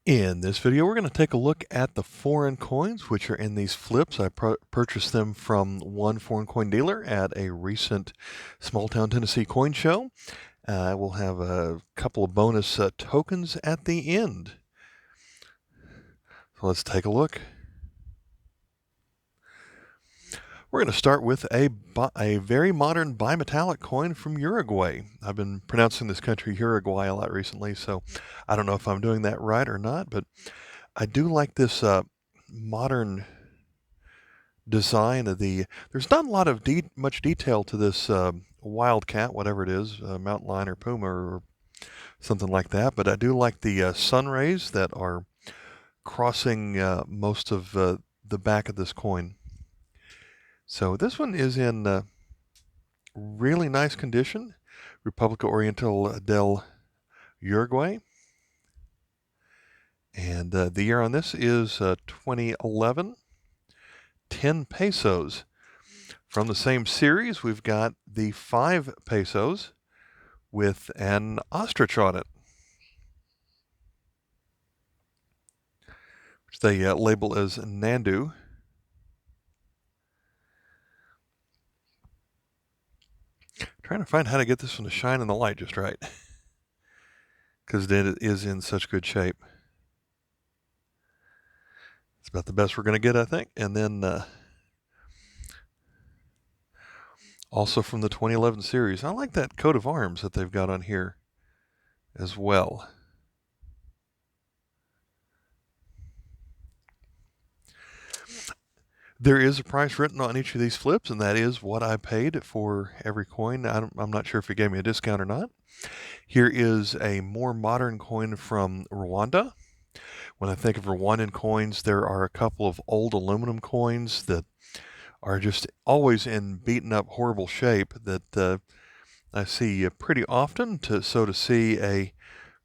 In this video, we're going to take a look at the foreign coins, which are in these flips. I purchased them from one foreign coin dealer at a recent small town Tennessee coin show. We'll have a couple of bonus tokens at the end. So let's take a look. We're going to start with a very modern bimetallic coin from Uruguay. I've been pronouncing this country Uruguay a lot recently, so I don't know if I'm doing that right or not, but I do like this modern design of there's not a lot of much detail to this wildcat, whatever it is, mountain lion or puma or something like that, but I do like the sun rays that are crossing most of the back of this coin. So this one is in really nice condition. República Oriental del Uruguay. And the year on this is 2011. 10 pesos. From the same series, we've got the 5 pesos with an ostrich on it, which they label as Nandu. Trying to find how to get this one to shine in the light just right, because it is in such good shape. It's about the best we're going to get, I think. And then also from the 2011 series, I like that coat of arms that they've got on here as well. There is a price written on each of these flips, and that is what I paid for every coin. I'm not sure if it gave me a discount or not. Here is a more modern coin from Rwanda. When I think of Rwandan coins, there are a couple of old aluminum coins that are just always in beaten up, horrible shape that I see pretty often. So to see a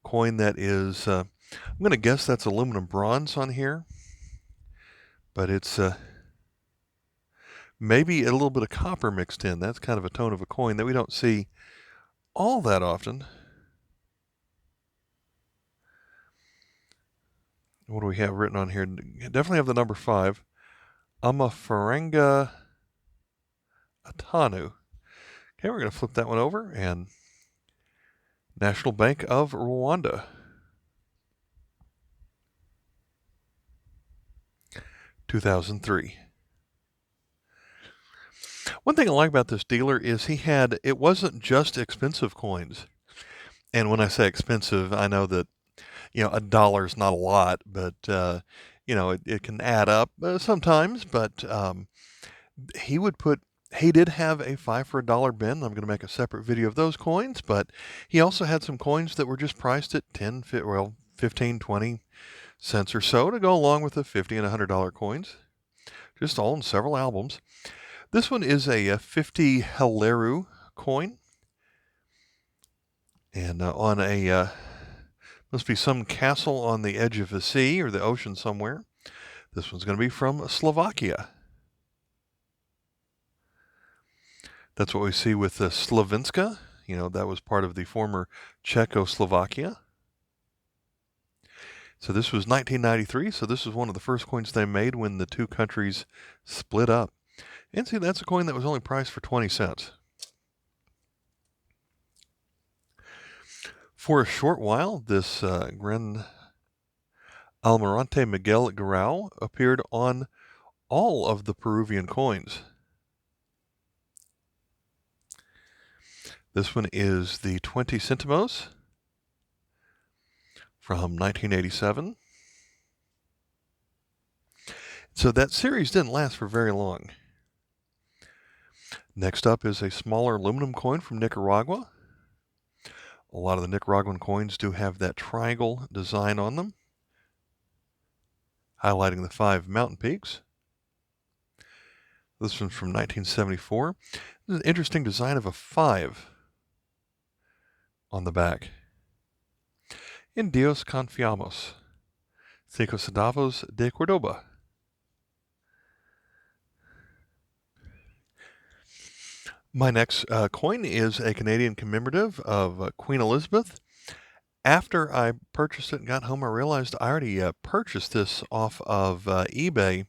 coin that is, I'm going to guess that's aluminum bronze on here, but it's maybe a little bit of copper mixed in. That's kind of a tone of a coin that we don't see all that often. What do we have written on here? Definitely have the number 5. Amafaranga Atanu. Okay, we're going to flip that one over, and National Bank of Rwanda. 2003. One thing I like about this dealer is it wasn't just expensive coins. And when I say expensive, I know that, $1 is not a lot, but, it can add up sometimes. But he did have a 5 for $1 bin. I'm going to make a separate video of those coins, but he also had some coins that were just priced at 15, 20 cents or so to go along with the $50 and $100 coins, just all in several albums. This one is a 50 Haleru coin, and on a must be some castle on the edge of the sea or the ocean somewhere. This one's going to be from Slovakia. That's what we see with the Slovenska. That was part of the former Czechoslovakia. So this was 1993, so this was one of the first coins they made when the two countries split up. And see, that's a coin that was only priced for 20 cents. For a short while, this Gran Almirante Miguel Grau appeared on all of the Peruvian coins. This one is the 20 centimos from 1987. So that series didn't last for very long. Next up is a smaller aluminum coin from Nicaragua. A lot of the Nicaraguan coins do have that triangle design on them, highlighting the 5 mountain peaks. This one's from 1974. This is an interesting design of a 5 on the back. En Dios confiamos. 5 centavos de Cordoba. My next coin is a Canadian commemorative of Queen Elizabeth After I purchased it and got home, I realized I already purchased this off of eBay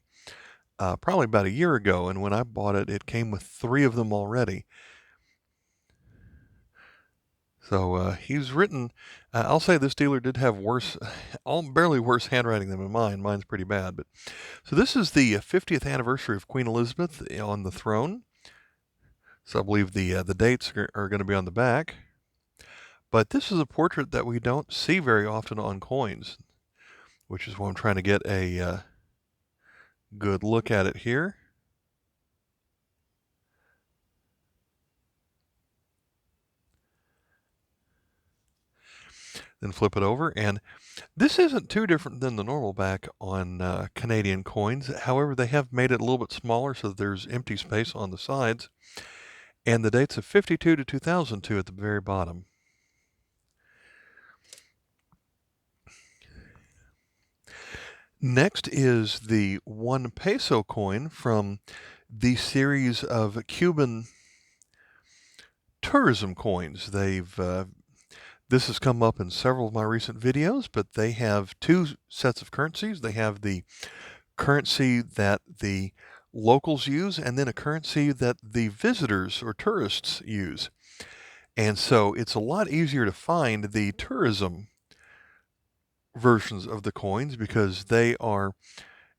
probably about a year ago, and when I bought it, it came with 3 of them already. So he's written. I'll say this dealer did have worse, barely worse handwriting than mine. Mine's pretty bad, but so this is the 50th anniversary of Queen Elizabeth on the throne. So I believe the dates are going to be on the back. But this is a portrait that we don't see very often on coins, which is why I'm trying to get a good look at it here. Then flip it over, and this isn't too different than the normal back on Canadian coins. However, they have made it a little bit smaller so that there's empty space on the sides, and the dates of 52 to 2002 at the very bottom. Next is the 1 peso coin from the series of Cuban tourism coins. This has come up in several of my recent videos, but they have 2 sets of currencies. They have the currency that the locals use, and then a currency that the visitors or tourists use. And so it's a lot easier to find the tourism versions of the coins because they are,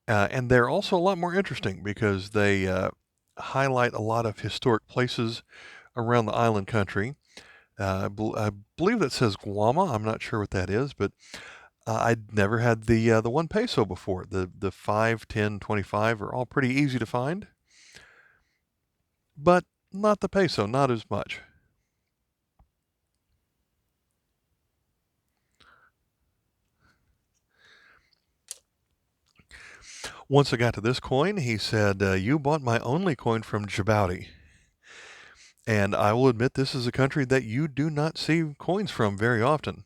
and they're also a lot more interesting because they highlight a lot of historic places around the island country. I believe that says Guama. I'm not sure what that is, but I'd never had the 1 peso before. The 5, 10, 25 are all pretty easy to find, but not the peso, not as much. Once I got to this coin, he said, "You bought my only coin from Djibouti." And I will admit this is a country that you do not see coins from very often.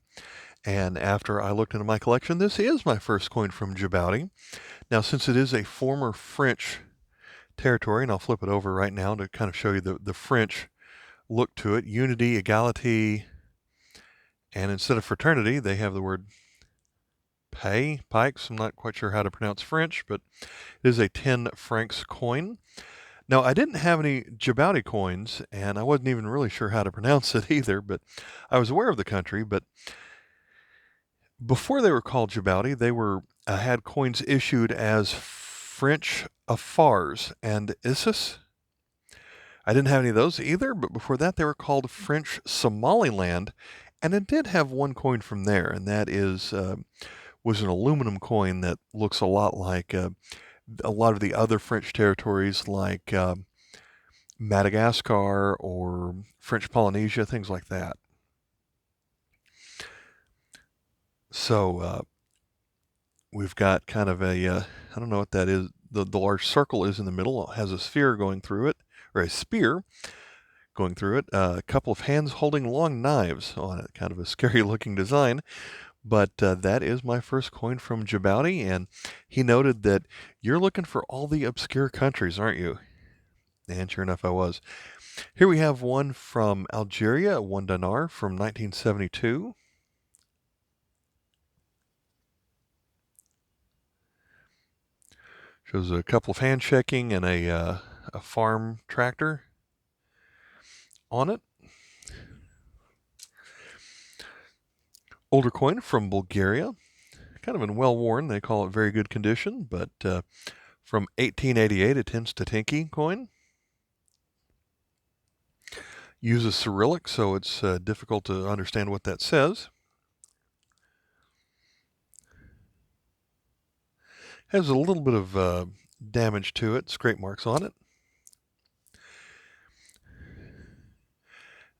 And after I looked into my collection, this is my first coin from Djibouti. Now, since it is a former French territory, and I'll flip it over right now to kind of show you the French look to it, unity, equality, and instead of fraternity, they have the word pikes. I'm not quite sure how to pronounce French, but it is a 10 francs coin. Now, I didn't have any Djibouti coins, and I wasn't even really sure how to pronounce it either, but I was aware of the country. But before they were called Djibouti, they were had coins issued as French Afars and Issus. I didn't have any of those either, but before that they were called French Somaliland, and it did have one coin from there, and that was an aluminum coin that looks a lot like a lot of the other French territories like Madagascar or French Polynesia, things like that. So we've got kind of I don't know what that is. The large circle is in the middle. It has a sphere going through it, or a spear going through it. A couple of hands holding long knives on it. Kind of a scary looking design. But that is my first coin from Djibouti, and he noted that you're looking for all the obscure countries, aren't you? And sure enough, I was. Here we have one from Algeria, 1 dinar from 1972. Shows a couple of handshaking and a farm tractor on it. Older coin from Bulgaria, kind of in well-worn. They call it very good condition, but from 1888, a 10 statinki coin. Uses Cyrillic, so it's difficult to understand what that says. Has a little bit of damage to it, scrape marks on it.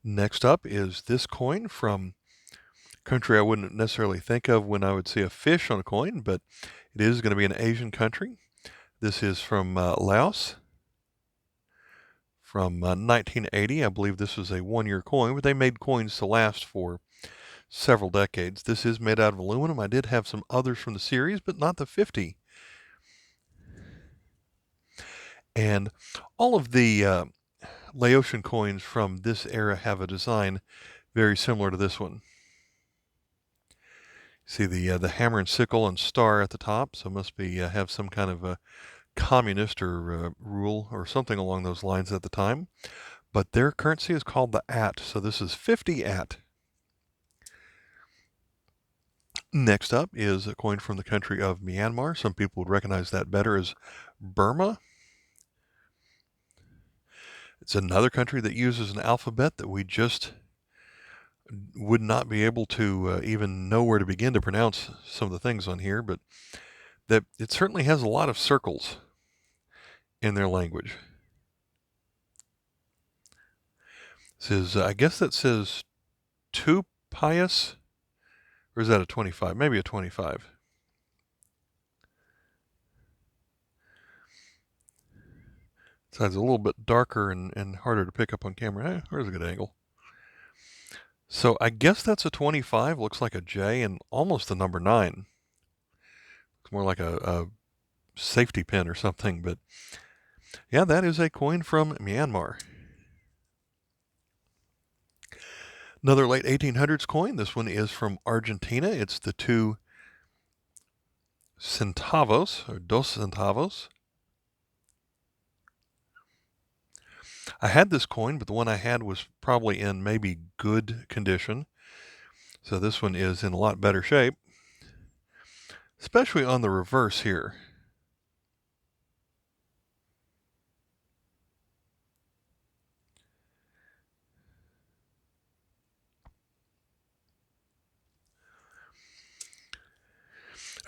Next up is this coin from a country I wouldn't necessarily think of when I would see a fish on a coin, but it is going to be an Asian country. This is from Laos. From 1980, I believe this was a 1-year coin, but they made coins to last for several decades. This is made out of aluminum. I did have some others from the series, but not the 50. And all of the Laotian coins from this era have a design very similar to this one. See the hammer and sickle and star at the top, so it must be have some kind of a communist or rule or something along those lines at the time. But their currency is called the at, so this is 50 at. Next up is a coin from the country of Myanmar. Some people would recognize that better as Burma. It's another country that uses an alphabet that we just would not be able to even know where to begin to pronounce some of the things on here, but that it certainly has a lot of circles in their language. It says, I guess that says two pious, or is that a 25? Maybe a 25. So it's a little bit darker and harder to pick up on camera. Where's a good angle? So I guess that's a 25. Looks like a J and almost the number 9. It's more like a safety pin or something, but yeah, that is a coin from Myanmar. Another late 1800s coin. This one is from Argentina. It's the 2 centavos, or dos centavos. I had this coin, but the one I had was probably in maybe good condition. So this one is in a lot better shape, especially on the reverse here.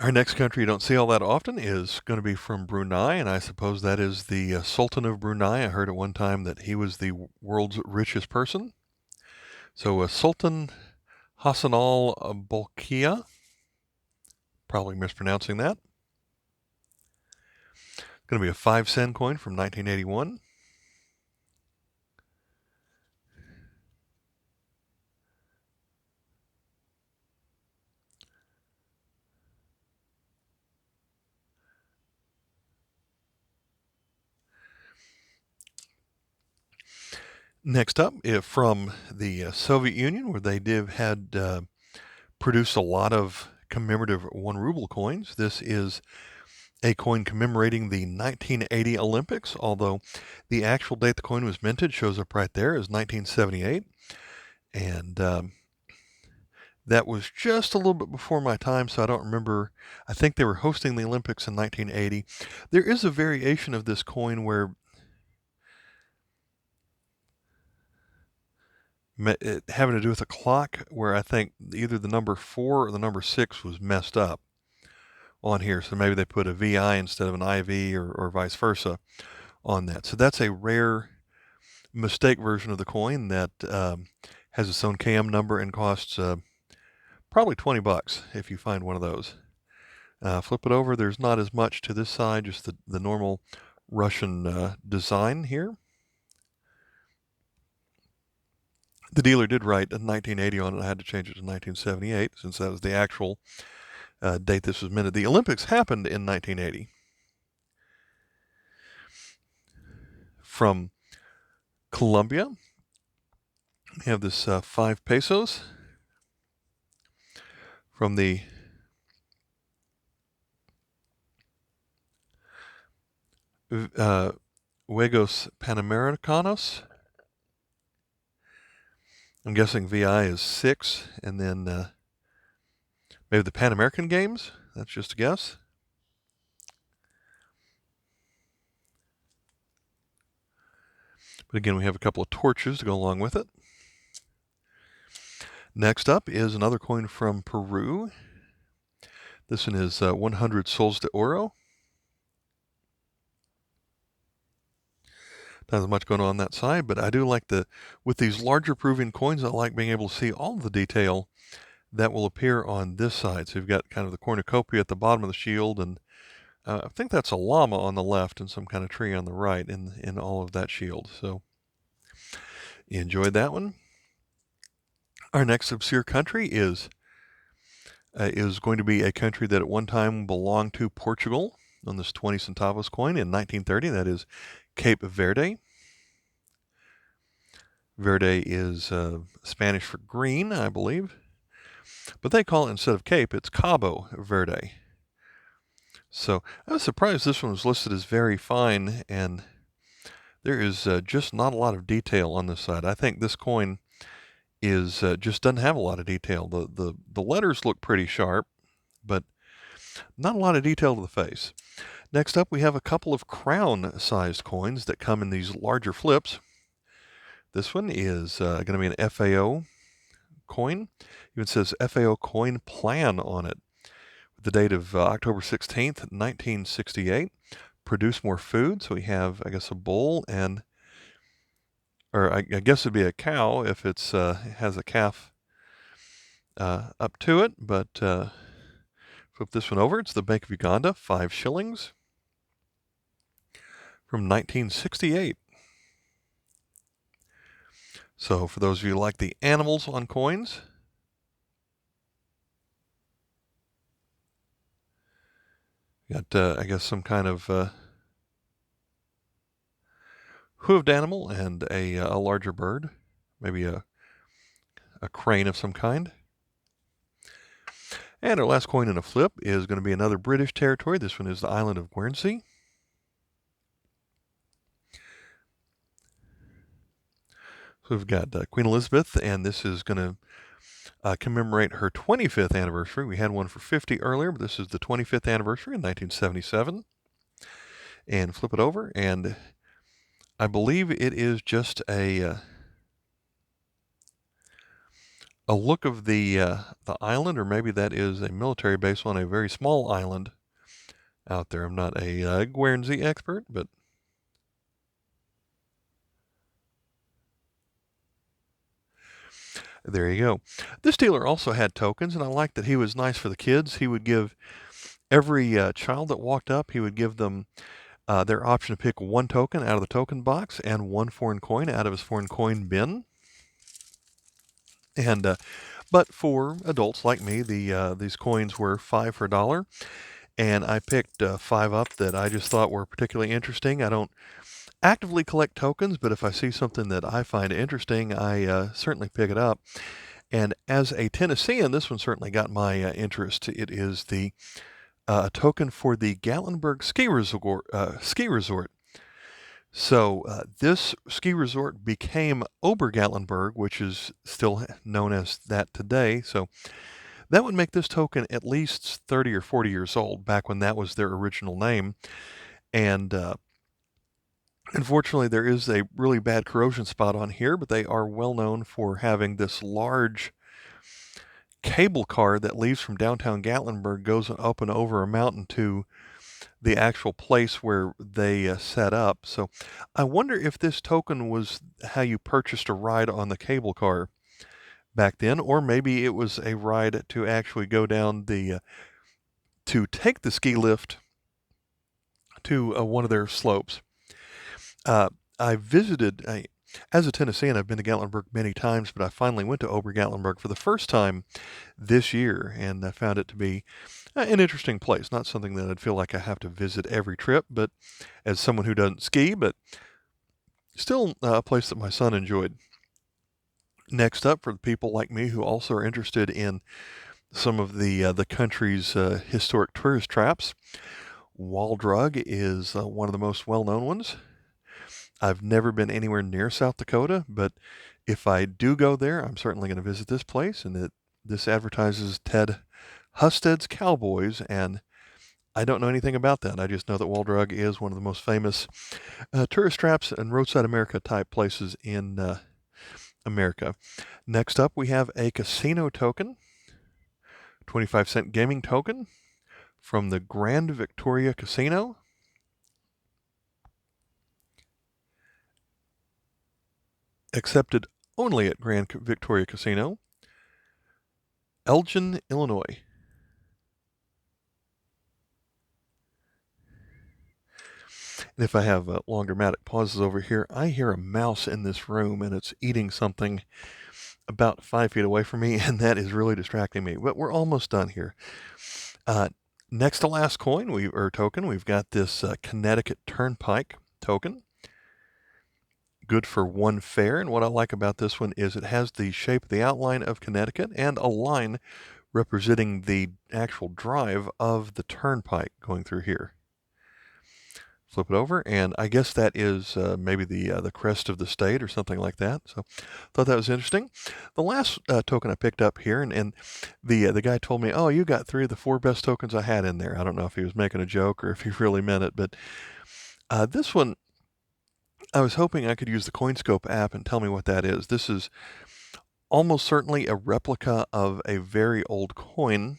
Our next country you don't see all that often is going to be from Brunei, and I suppose that is the Sultan of Brunei. I heard at one time that he was the world's richest person. So Sultan Hassan al-Bolkiah, probably mispronouncing that. It's going to be a 5 sen coin from 1981. Next up, from the Soviet Union, where they had produced a lot of commemorative 1 ruble coins. This is a coin commemorating the 1980 Olympics, although the actual date the coin was minted shows up right there as 1978. And that was just a little bit before my time, so I don't remember. I think they were hosting the Olympics in 1980. There is a variation of this coin where having to do with a clock, where I think either the number 4 or the number 6 was messed up on here. So maybe they put a VI instead of an IV or vice versa on that. So that's a rare mistake version of the coin that has its own KM number and costs probably $20 if you find one of those. Flip it over. There's not as much to this side, just the normal Russian design here. The dealer did write 1980 on it. I had to change it to 1978 since that was the actual date this was minted. The Olympics happened in 1980. From Colombia, we have this 5 pesos from the Juegos Panamericanos. I'm guessing VI is 6, and then maybe the Pan American Games. That's just a guess. But again, we have a couple of torches to go along with it. Next up is another coin from Peru. This one is 100 soles de oro. Not as much going on that side, but I do like with these larger proving coins, I like being able to see all of the detail that will appear on this side. So you've got kind of the cornucopia at the bottom of the shield, and I think that's a llama on the left and some kind of tree on the right in all of that shield. So you enjoyed that one. Our next obscure country is going to be a country that at one time belonged to Portugal on this 20 centavos coin in 1930. That is Cape Verde. Verde is Spanish for green, I believe. But they call it, instead of Cape, it's Cabo Verde. So I was surprised this one was listed as very fine, and there is just not a lot of detail on this side. I think this coin is just doesn't have a lot of detail. The letters look pretty sharp, but not a lot of detail to the face. Next up, we have a couple of crown-sized coins that come in these larger flips. This one is going to be an FAO coin. Even says FAO coin plan on it. The date of October 16th, 1968. Produce more food. So we have, I guess, a bull and, or I guess it'd be a cow if it's has a calf up to it. But flip this one over. It's the Bank of Uganda, 5 shillings from 1968. So for those of you who like the animals on coins, got, I guess, some kind of hooved animal and a larger bird, maybe a crane of some kind. And our last coin in a flip is going to be another British territory. This one is the island of Guernsey. So we've got Queen Elizabeth, and this is going to commemorate her 25th anniversary. We had one for 50 earlier, but this is the 25th anniversary in 1977. And flip it over, and I believe it is just a look of the island, or maybe that is a military base on a very small island out there. I'm not a Guernsey expert, but there you go. This dealer also had tokens, and I like that he was nice for the kids. He would give every child that walked up, he would give them their option to pick one token out of the token box and one foreign coin out of his foreign coin bin. And but for adults like me, these coins were 5 for $1, and I picked 5 up that I just thought were particularly interesting. I don't actively collect tokens, but if I see something that I find interesting, I certainly pick it up. And as a Tennessean, this one certainly got my interest. It is the token for the Gatlinburg ski resort. So this ski resort became Ober-Gatlinburg, which is still known as that today. So that would make this token at least 30 or 40 years old, back when that was their original name. And unfortunately, there is a really bad corrosion spot on here, but they are well known for having this large cable car that leaves from downtown Gatlinburg, goes up and over a mountain to the actual place where they set up. So I wonder if this token was how you purchased a ride on the cable car back then, or maybe it was a ride to actually go down to take the ski lift to one of their slopes. I visited, as a Tennessean, I've been to Gatlinburg many times, but I finally went to Ober-Gatlinburg for the first time this year, and I found it to be an interesting place. Not something that I'd feel like I have to visit every trip, but as someone who doesn't ski, but still a place that my son enjoyed. Next up, for the people like me who also are interested in some of the country's historic tourist traps, Waldrug is one of the most well-known ones. I've never been anywhere near South Dakota, but if I do go there, I'm certainly going to visit this place. And this advertises Ted Husted's Cowboys, and I don't know anything about that. I just know that Waldrug is one of the most famous tourist traps and roadside America type places in America. Next up, we have a casino token, 25-cent gaming token from the Grand Victoria Casino. Accepted only at Grand Victoria Casino, Elgin, Illinois. And if I have long dramatic pauses over here, I hear a mouse in this room, and it's eating something about 5 feet away from me, and that is really distracting me. But we're almost done here. Next to last coin, token, we've got this Connecticut Turnpike token. Good for one fare, and what I like about this one is it has the shape of the outline of Connecticut and a line representing the actual drive of the turnpike going through here. Flip it over, and I guess that is maybe the crest of the state or something like that. So thought that was interesting. The last token I picked up here, and the guy told me, oh, you got 3 of the 4 best tokens I had in there. I don't know if he was making a joke or if he really meant it, but this one, I was hoping I could use the CoinScope app and tell me what that is. This is almost certainly a replica of a very old coin.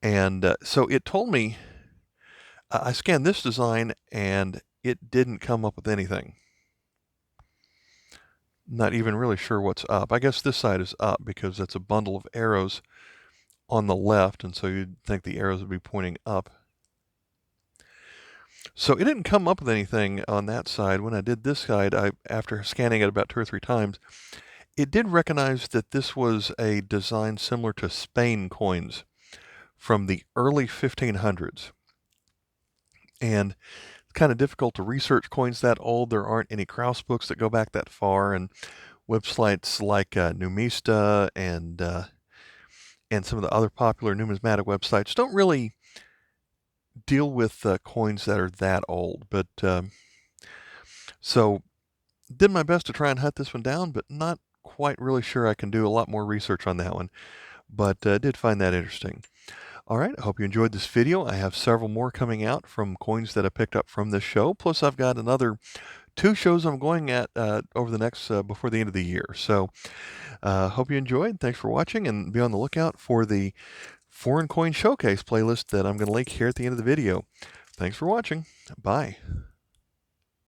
And so it told me, I scanned this design and it didn't come up with anything. Not even really sure what's up. I guess this side is up because that's a bundle of arrows on the left, and so you'd think the arrows would be pointing up. So it didn't come up with anything on that side. When I did this side, after scanning it about 2 or 3 times, it did recognize that this was a design similar to Spain coins from the early 1500s. And it's kind of difficult to research coins that old. There aren't any Kraus books that go back that far, and websites like Numista and some of the other popular numismatic websites don't really deal with coins that are that old. But so did my best to try and hunt this one down, but not quite really sure I can do a lot more research on that one. But did find that interesting. All right, I hope you enjoyed this video. I have several more coming out from coins that I picked up from this show. Plus, I've got another 2 shows I'm going at over the next, before the end of the year. So, hope you enjoyed. Thanks for watching, and be on the lookout for the Foreign Coin Showcase playlist that I'm going to link here at the end of the video. Thanks for watching. Bye.